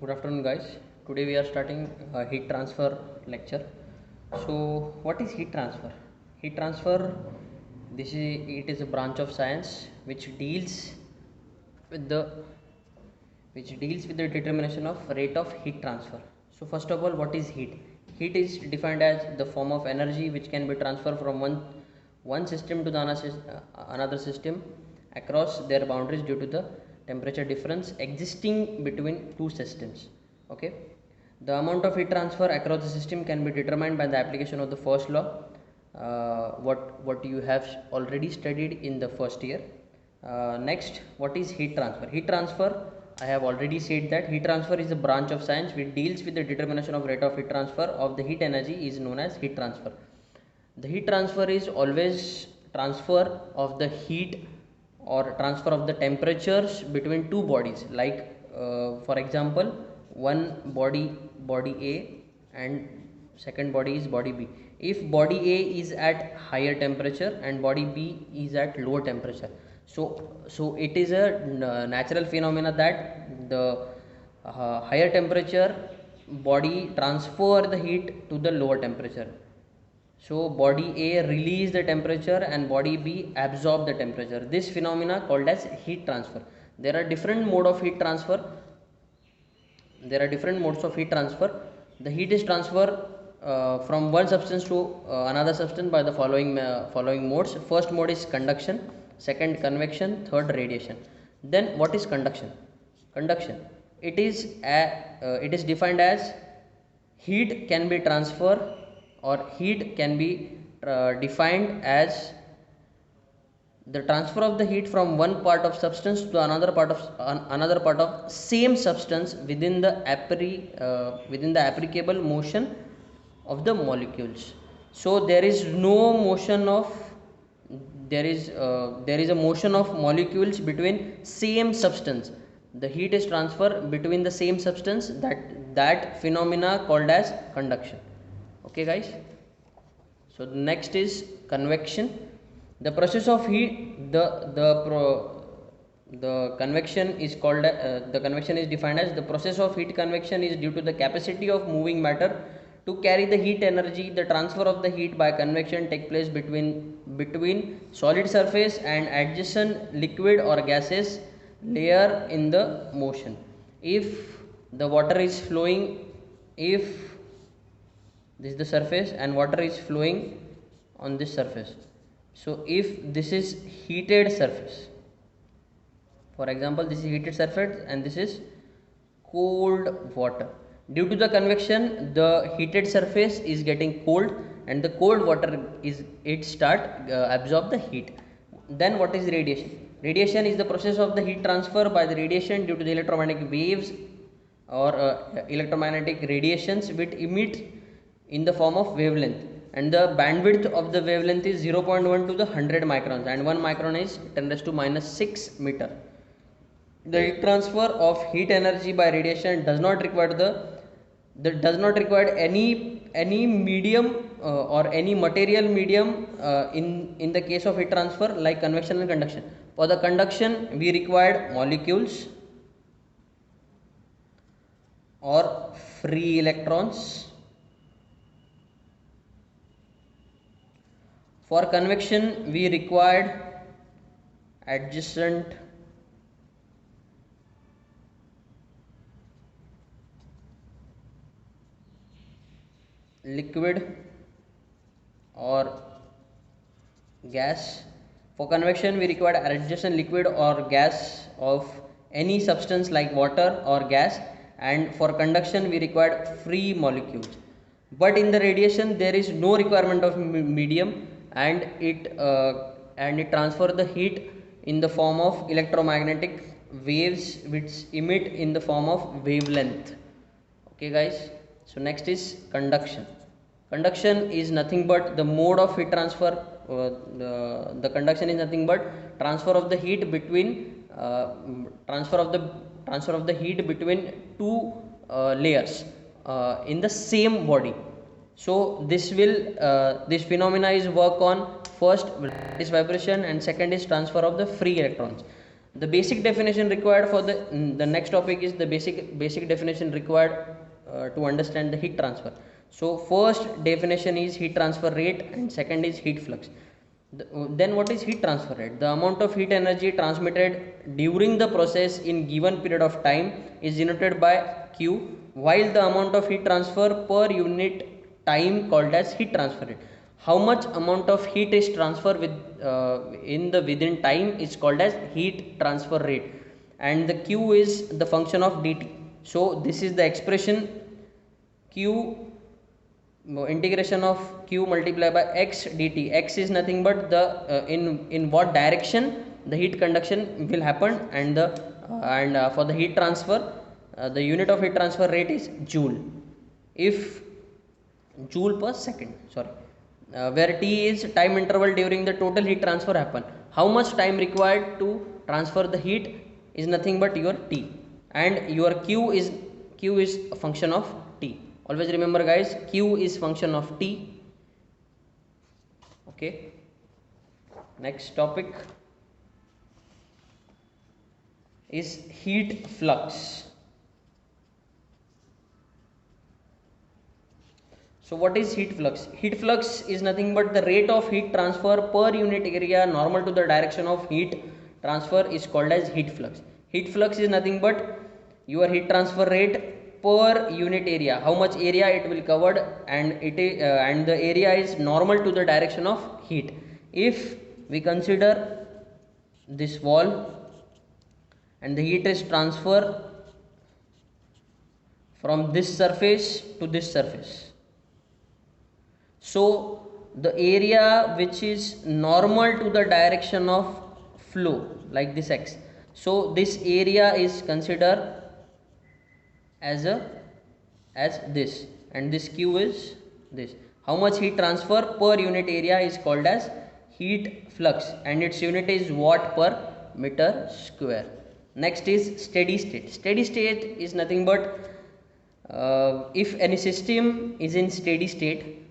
Good afternoon, guys. Today we are starting heat transfer lecture. So, what is heat transfer? Heat transfer, it is a branch of science with the which deals with the determination of rate of heat transfer. So, first of all, what is heat? Heat is defined as the form of energy which can be transferred from one system to the another system across their boundaries due to the temperature difference existing between two systems. Okay, the amount of heat transfer across the system can be determined by the application of the first law, what you have already studied in the first year. Next, what is heat transfer? Heat transfer, I have already said that heat transfer is a branch of science which deals with the determination of rate of heat transfer of the heat energy is known as heat transfer. The heat transfer is always transfer of the heat or transfer of the temperatures between two bodies, like for example, one body A and second body is body B. If body A is at higher temperature and body B is at lower temperature, so it is a natural phenomena that the higher temperature body transfer the heat to the lower temperature. So body A release the temperature and body B absorb the temperature. This phenomena called as heat transfer. There are different mode of heat transfer. There are different modes of heat transfer. The heat is transferred from one substance to another substance by the following modes. First mode is conduction, second convection, third radiation. Then what is conduction? Conduction. It is defined as heat can be transferred, or heat can be defined as the transfer of the heat from one part of substance to another part of same substance within the applicable motion of the molecules. So there is a motion of molecules between same substance. The heat is transferred between the same substance, that phenomena called as conduction. Okay, guys. So the next is convection. The process of heat, the convection is called the convection is defined as the process of heat convection is due to the capacity of moving matter to carry the heat energy. The transfer of the heat by convection take place between solid surface and adjacent liquid or gases layer in the motion. If the water is flowing, if this is the surface and water is flowing on this surface, so if this is heated surface, for example this is heated surface and this is cold water, due to the convection the heated surface is getting cold and the cold water is absorb the heat. Then what is radiation? Radiation is the process of the heat transfer by the radiation due to the electromagnetic waves or electromagnetic radiations which emit in the form of wavelength, and the bandwidth of the wavelength is 0.1 to the 100 microns, and 1 micron is 10 raised to minus 6 meter. The heat transfer of heat energy by radiation does not require any medium or any material medium in the case of heat transfer, like convection and conduction. For the conduction we required molecules or free electrons. For convection we required adjacent liquid or gas. For convection we required adjacent liquid or gas of any substance like water or gas, and for conduction we required free molecules. But in the radiation there is no requirement of medium, and it transfer the heat in the form of electromagnetic waves which emit in the form of wavelength. Okay, guys. So next is conduction. Conduction is nothing but the mode of heat transfer. The conduction is nothing but transfer of the heat between transfer of the heat between two layers in the same body. So this phenomena is work on first is vibration and second is transfer of the free electrons. The basic definition required for the next topic is the basic definition required to understand the heat transfer. So first definition is heat transfer rate and second is heat flux. Then what is heat transfer rate? The amount of heat energy transmitted during the process in given period of time is denoted by Q, while the amount of heat transfer per unit time called as heat transfer rate. How much amount of heat is transferred in the within time is called as heat transfer rate, and the Q is the function of dt. So this is the expression Q integration of Q multiplied by x dt. X is nothing but the in what direction the heat conduction will happen, and for the heat transfer the unit of heat transfer rate is joule, if joule per second, sorry, where t is time interval during the total heat transfer happen. How much time required to transfer the heat is nothing but your t, and your q is a function of t. Always remember guys, q is function of t. Okay, next topic is heat flux. So what is heat flux? Heat flux is nothing but the rate of heat transfer per unit area normal to the direction of heat transfer is called as heat flux. Heat flux is nothing but your heat transfer rate per unit area, how much area it will covered, and and the area is normal to the direction of heat. If we consider this wall and the heat is transferred from this surface to this surface, so the area which is normal to the direction of flow, like this x, so this area is considered as this, and this q is this. How much heat transfer per unit area is called as heat flux, and its unit is watt per meter square. Next is steady state. Steady state is nothing but if any system is in steady state,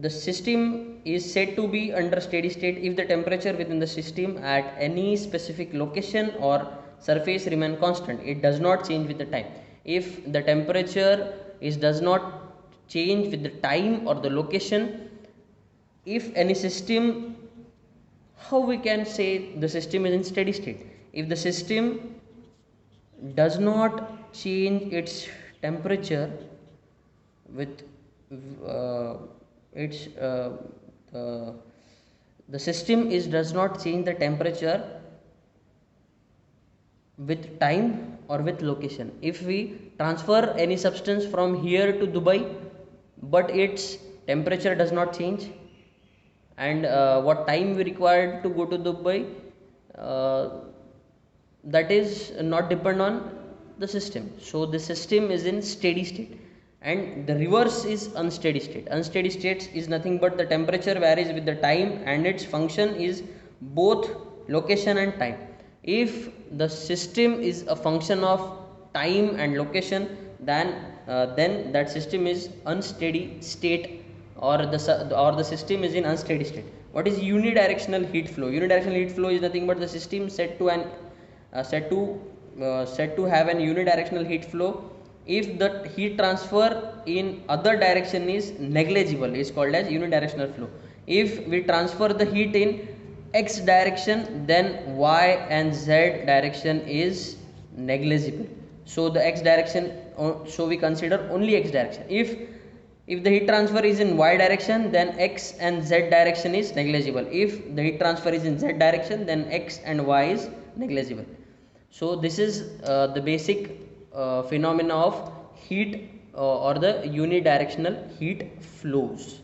the system is said to be under steady state if the temperature within the system at any specific location or surface remain constant. It does not change with the time. If the temperature does not change with the time or the location, if any system, how we can say the system is in steady state? If the system does not change its temperature with its the system does not change the temperature with time or with location. If we transfer any substance from here to Dubai but its temperature does not change, and what time we required to go to Dubai, that is not depend on the system. So the system is in steady state, and the reverse is unsteady state. Unsteady state is nothing but the temperature varies with the time and its function is both location and time. If the system is a function of time and location, then that system is unsteady state, or the system is in unsteady state. What is unidirectional heat flow? Unidirectional heat flow is nothing but the system said to have an unidirectional heat flow if the heat transfer in other direction is negligible, is called as unidirectional flow. If we transfer the heat in x direction, then y and z direction is negligible. So the x direction, so we consider only x direction. If the heat transfer is in y direction, then x and z direction is negligible. If the heat transfer is in z direction, then x and y is negligible. So this is the basic phenomena of heat or the unidirectional heat flows.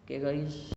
Okay guys.